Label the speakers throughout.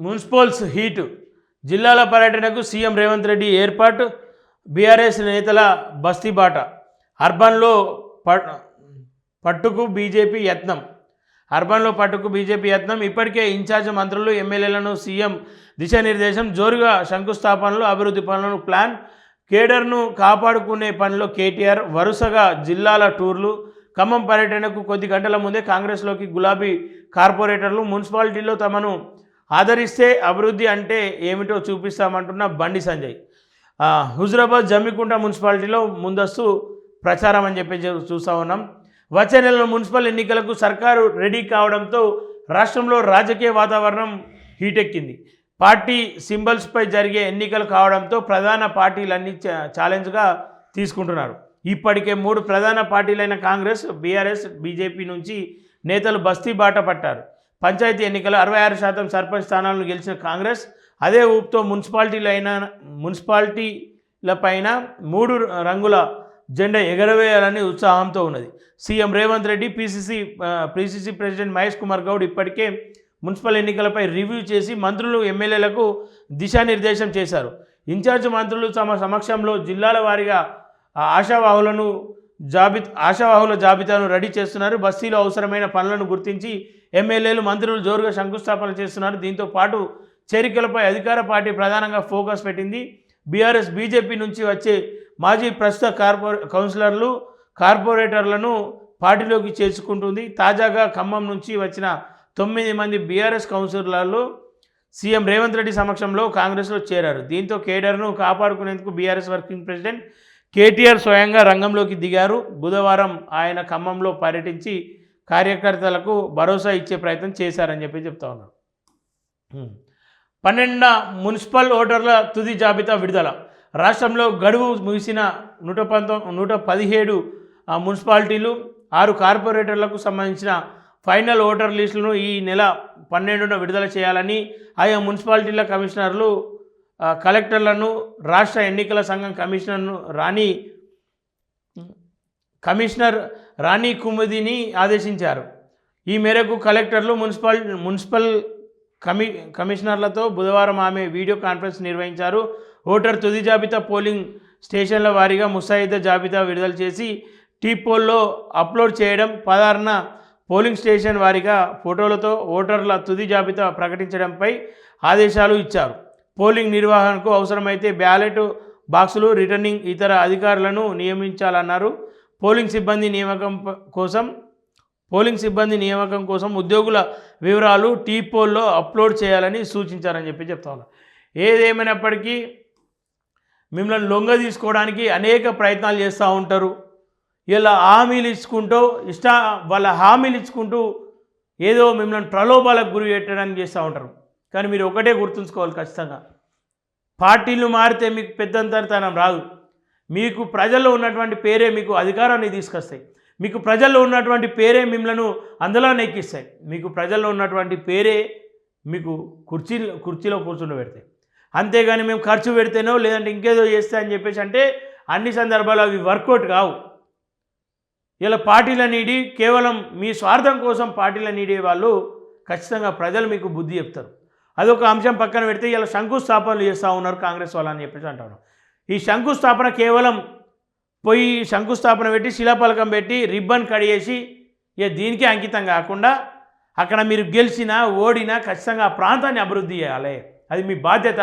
Speaker 1: Municipals heat జిల్లాల పర్యటనకు CM Revanth Reddy ఏర్పాటు బీఆర్ఎస్ నేతల బస్తీబాట అర్బన్లో పట్టుకు బీజేపీ యత్నం ఇప్పటికే ఇన్ఛార్జ్ మంత్రులు ఎమ్మెల్యేలను సీఎం దిశానిర్దేశం జోరుగా శంకుస్థాపనలు అభివృద్ధి పనులను ప్లాన్ కేడర్ను కాపాడుకునే పనిలో కేటీఆర్ వరుసగా జిల్లాల టూర్లు ఖమ్మం పర్యటనకు కొద్ది గంటల ముందే కాంగ్రెస్లోకి గులాబీ కార్పొరేటర్లు మున్సిపాలిటీలో తమను ఆదరిస్తే అభివృద్ధి అంటే ఏమిటో చూపిస్తామంటున్న బండి సంజయ్ హుజురాబాద్ జమ్మికుంట మున్సిపాలిటీలో ముందస్తు ప్రచారం అని చెప్పి చూస్తూ ఉన్నాం. వచ్చే నెలలో మున్సిపల్ ఎన్నికలకు సర్కారు రెడీ కావడంతో రాష్ట్రంలో రాజకీయ వాతావరణం హీటెక్కింది. పార్టీ సింబల్స్పై జరిగే ఎన్నికలు కావడంతో ప్రధాన పార్టీలన్నీ ఛాలెంజ్గా తీసుకుంటున్నారు. ఇప్పటికే 3 ప్రధాన పార్టీలైన కాంగ్రెస్, బీఆర్ఎస్, బీజేపీ నుంచి నేతలు బస్తీ బాట పట్టారు. పంచాయతీ ఎన్నికలు 66% సర్పంచ్ స్థానాలను గెలిచిన కాంగ్రెస్ అదే ఊపుతో మున్సిపాలిటీలపైన 3 రంగుల జెండా ఎగరవేయాలని ఉత్సాహంతో ఉన్నది. CM Revanth Reddy, PCC president Mahesh Kumar Goud ఇప్పటికే మున్సిపల్ ఎన్నికలపై రివ్యూ చేసి మంత్రులు, ఎమ్మెల్యేలకు దిశానిర్దేశం చేశారు. ఇన్ఛార్జ్ మంత్రులు తమ సమక్షంలో జిల్లాల వారీగా ఆశావాహుల జాబితాను రెడీ చేస్తున్నారు. బస్తీలో అవసరమైన పనులను గుర్తించి ఎమ్మెల్యేలు, మంత్రులు జోరుగా శంకుస్థాపన చేస్తున్నారు. దీంతో పాటు చేరికలపై అధికార పార్టీ ప్రధానంగా ఫోకస్ పెట్టింది. బీఆర్ఎస్, బీజేపీ నుంచి వచ్చే మాజీ ప్రస్తుత కౌన్సిలర్లు, కార్పొరేటర్లను పార్టీలోకి చేర్చుకుంటుంది. తాజాగా ఖమ్మం నుంచి వచ్చిన 9 మంది బీఆర్ఎస్ కౌన్సిలర్లు సీఎం రేవంత్ రెడ్డి సమక్షంలో కాంగ్రెస్లో చేరారు. దీంతో కేడర్ను కాపాడుకునేందుకు బీఆర్ఎస్ వర్కింగ్ ప్రెసిడెంట్ కేటీఆర్ స్వయంగా రంగంలోకి దిగారు. బుధవారం ఆయన ఖమ్మంలో పర్యటించి కార్యకర్తలకు భరోసా ఇచ్చే ప్రయత్నం చేశారని చెప్తా ఉన్నారు. 12 మున్సిపల్ ఓటర్ల తుది జాబితా విడుదల. రాష్ట్రంలో గడువు ముగిసిన 117 మున్సిపాలిటీలు, 6 కార్పొరేటర్లకు సంబంధించిన ఫైనల్ ఓటర్ లిస్టులను ఈ నెల 12న విడుదల చేయాలని ఆయా మున్సిపాలిటీల కమిషనర్లు, కలెక్టర్లను రాష్ట్ర ఎన్నికల సంఘం కమిషనర్ రాణి కుముదిని ఆదేశించారు. ఈ మేరకు కలెక్టర్లు మున్సిపల్ కమిషనర్లతో బుధవారం ఆమె వీడియో కాన్ఫరెన్స్ నిర్వహించారు. ఓటర్ తుది జాబితా పోలింగ్ స్టేషన్ల వారీగా ముసాయిదా జాబితా విడుదల చేసి టీపోల్లో అప్లోడ్ చేయడం, 16న పోలింగ్ స్టేషన్ వారీగా ఫోటోలతో ఓటర్ల తుది జాబితా ప్రకటించడంపై ఆదేశాలు ఇచ్చారు. పోలింగ్ నిర్వహణకు అవసరమైతే బ్యాలెట్ బాక్సులు, రిటర్నింగ్ ఇతర అధికారులను నియమించాలన్నారు. పోలింగ్ సిబ్బంది నియామకం కోసం ఉద్యోగుల వివరాలు టీపోల్లో అప్లోడ్ చేయాలని సూచించారని చెప్తా ఉన్నారు. ఏదేమైనప్పటికీ మిమ్మల్ని లొంగ తీసుకోవడానికి అనేక ప్రయత్నాలు చేస్తూ ఉంటారు. ఇలా వాళ్ళ హామీలు ఇచ్చుకుంటూ ఏదో మిమ్మల్ని ప్రలోభాలకు గురి పెట్టడానికి చేస్తూ ఉంటారు. కానీ మీరు ఒకటే గుర్తుంచుకోవాలి, ఖచ్చితంగా పార్టీలు మారితే మీకు పెద్దంతరం రాదు. మీకు ప్రజల్లో ఉన్నటువంటి పేరే మీకు అధికారాన్ని తీసుకొస్తాయి. మీకు ప్రజల్లో ఉన్నటువంటి పేరే మిమ్మల్ని అందులో నెక్కిస్తాయి. మీకు ప్రజల్లో ఉన్నటువంటి పేరే మీకు కుర్చీలో కూర్చుండబెడతాయి. అంతేగాని మేము ఖర్చు పెడితేనో లేదంటే ఇంకేదో చేస్తే అని చెప్పేసి అంటే అన్ని సందర్భాలు అవి వర్కౌట్ కావు. ఇలా పార్టీల నీడి కేవలం మీ స్వార్థం కోసం పార్టీల నీడే వాళ్ళు ఖచ్చితంగా ప్రజలు మీకు బుద్ధి చెప్తారు. అదొక అంశం పక్కన పెడితే ఇలా శంకుస్థాపనలు చేస్తూ ఉన్నారు కాంగ్రెస్ వాళ్ళని చెప్పేసి అంటారు. ఈ శంకుస్థాపన కేవలం శంకుస్థాపన పెట్టి శిలాఫలకం పెట్టి రిబ్బన్ కడిగేసి దీనికే అంకితం కాకుండా అక్కడ మీరు గెలిచినా ఓడినా ఖచ్చితంగా ఆ ప్రాంతాన్ని అభివృద్ధి చేయాలి. అది మీ బాధ్యత.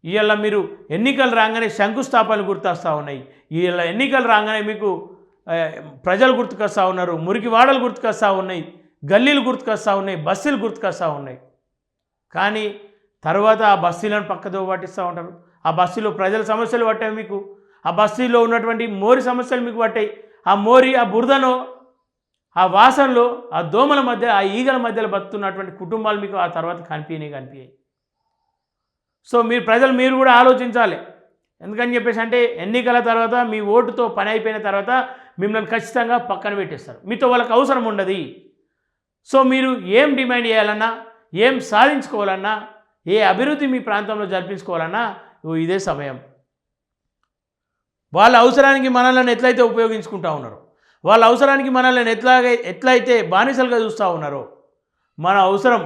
Speaker 1: ఇవాళ మీరు ఎన్నికలు రాగానే శంకుస్థాపనలు గుర్తొస్తూ ఉన్నాయి. ఇవాళ ఎన్నికలు రాగానే మీకు ప్రజలు గుర్తుకొస్తూ ఉన్నారు, మురికి వాడలు గుర్తుకొస్తూ ఉన్నాయి, గల్లీలు గుర్తుకొస్తూ ఉన్నాయి, బస్సులు గుర్తుకొస్తూ ఉన్నాయి. కానీ తర్వాత ఆ బస్తీలను పక్కదో పట్టిస్తూ ఉంటారు. ఆ బస్తీలో ప్రజల సమస్యలు పట్టాయి మీకు. ఆ బస్తీలో ఉన్నటువంటి మోరి సమస్యలు మీకు పట్టాయి. ఆ మోరి, ఆ బురదలో, ఆ వాసనలో, ఆ దోమల మధ్య, ఆ ఈగల మధ్యలో బతుకుతున్నటువంటి కుటుంబాలు మీకు ఆ తర్వాత కనిపించాయి. సో మీరు కూడా ఆలోచించాలి. ఎందుకని చెప్పేసి అంటే ఎన్నికల తర్వాత మీ ఓటుతో పని అయిపోయిన తర్వాత మిమ్మల్ని ఖచ్చితంగా పక్కన పెట్టేస్తారు. మీతో వాళ్ళకి అవసరం ఉండదు. సో మీరు ఏం డిమాండ్ చేయాలన్నా, ఏం సాధించుకోవాలన్నా, ఏ అభివృద్ధి మీ ప్రాంతంలో జరిపించుకోవాలన్నా ఇదే సమయం. వాళ్ళ అవసరానికి మనల్ని ఎట్లయితే ఉపయోగించుకుంటూ ఉన్నారో, వాళ్ళ అవసరానికి మనల్ని ఎట్లయితే బానిసలుగా చూస్తూ ఉన్నారో, మన అవసరం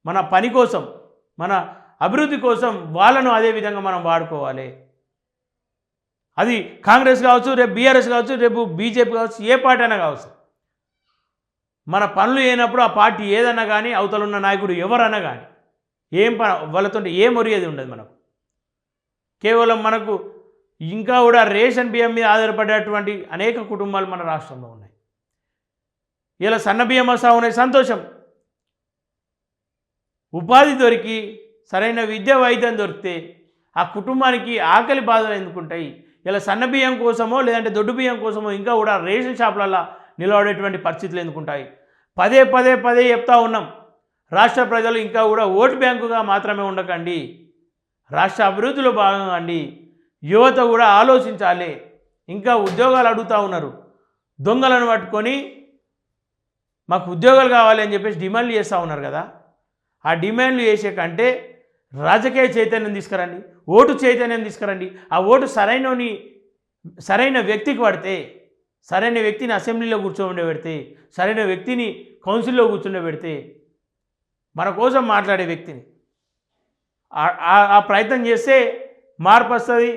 Speaker 1: మన పని కోసం, మన అభివృద్ధి కోసం వాళ్ళను అదే విధంగా మనం వాడుకోవాలి. అది కాంగ్రెస్ కావచ్చు, రేపు బీఆర్ఎస్ కావచ్చు, రేపు బీజేపీ కావచ్చు, ఏ పార్టీ అయినా కావచ్చు. మన పనులు అయినప్పుడు ఆ పార్టీ ఏదన్నా కానీ, అవతలున్న నాయకుడు ఎవరన్నా కానీ వాళ్ళతో ఏం ఒరిగేది ఉండదు మనకు. కేవలం మనకు ఇంకా కూడా రేషన్ బియ్యం మీద ఆధారపడేటువంటి అనేక కుటుంబాలు మన రాష్ట్రంలో ఉన్నాయి. ఇలా సన్న బియ్యం వస్తూ ఉన్నాయి, సంతోషం. ఉపాధి దొరికి సరైన విద్య వైద్యం దొరికితే ఆ కుటుంబానికి ఆకలి బాధలు ఎందుకుంటాయి? ఇలా సన్న బియ్యం కోసమో లేదంటే దొడ్డు బియ్యం కోసమో ఇంకా కూడా రేషన్ షాపులలో నిలబడేటువంటి పరిస్థితులు ఎందుకుంటాయి? పదే పదే పదే చెప్తా ఉన్నాం. రాష్ట్ర ప్రజలు ఇంకా కూడా ఓటు బ్యాంకుగా మాత్రమే ఉండకండి, రాష్ట్ర అభివృద్ధిలో భాగంగా అండి. యువత కూడా ఆలోచించాలి. ఇంకా ఉద్యోగాలు అడుగుతూ ఉన్నారు. దొంగలను పట్టుకొని మాకు ఉద్యోగాలు కావాలి అని చెప్పేసి డిమాండ్లు చేస్తూ ఉన్నారు కదా. ఆ డిమాండ్లు చేసే కంటే రాజకీయ చైతన్యం తీసుకురండి, ఓటు చైతన్యం తీసుకురండి. ఆ ఓటు సరైన వ్యక్తికి పడితే, సరైన వ్యక్తిని అసెంబ్లీలో కూర్చోబెడితే, సరైన వ్యక్తిని కౌన్సిల్లో కూర్చోబెడితే, మన కోసం మాట్లాడే వ్యక్తిని ఆ ప్రయత్నం చేస్తే మార్పు వస్తుంది.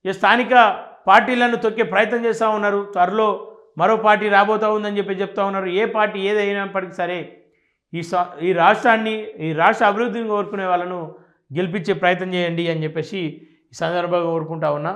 Speaker 1: స్థానిక పార్టీలను తొక్కే ప్రయత్నం చేస్తూ ఉన్నారు. త్వరలో మరో పార్టీ రాబోతూ ఉందని చెప్తా ఉన్నారు. ఏ పార్టీ ఏదైనప్పటికీ సరే ఈ రాష్ట్రాన్ని, ఈ రాష్ట్ర అభివృద్ధిని కోరుకునే వాళ్ళను గెలిపించే ప్రయత్నం చేయండి అని చెప్పేసి ఈ సందర్భంగా కోరుకుంటా ఉన్నా.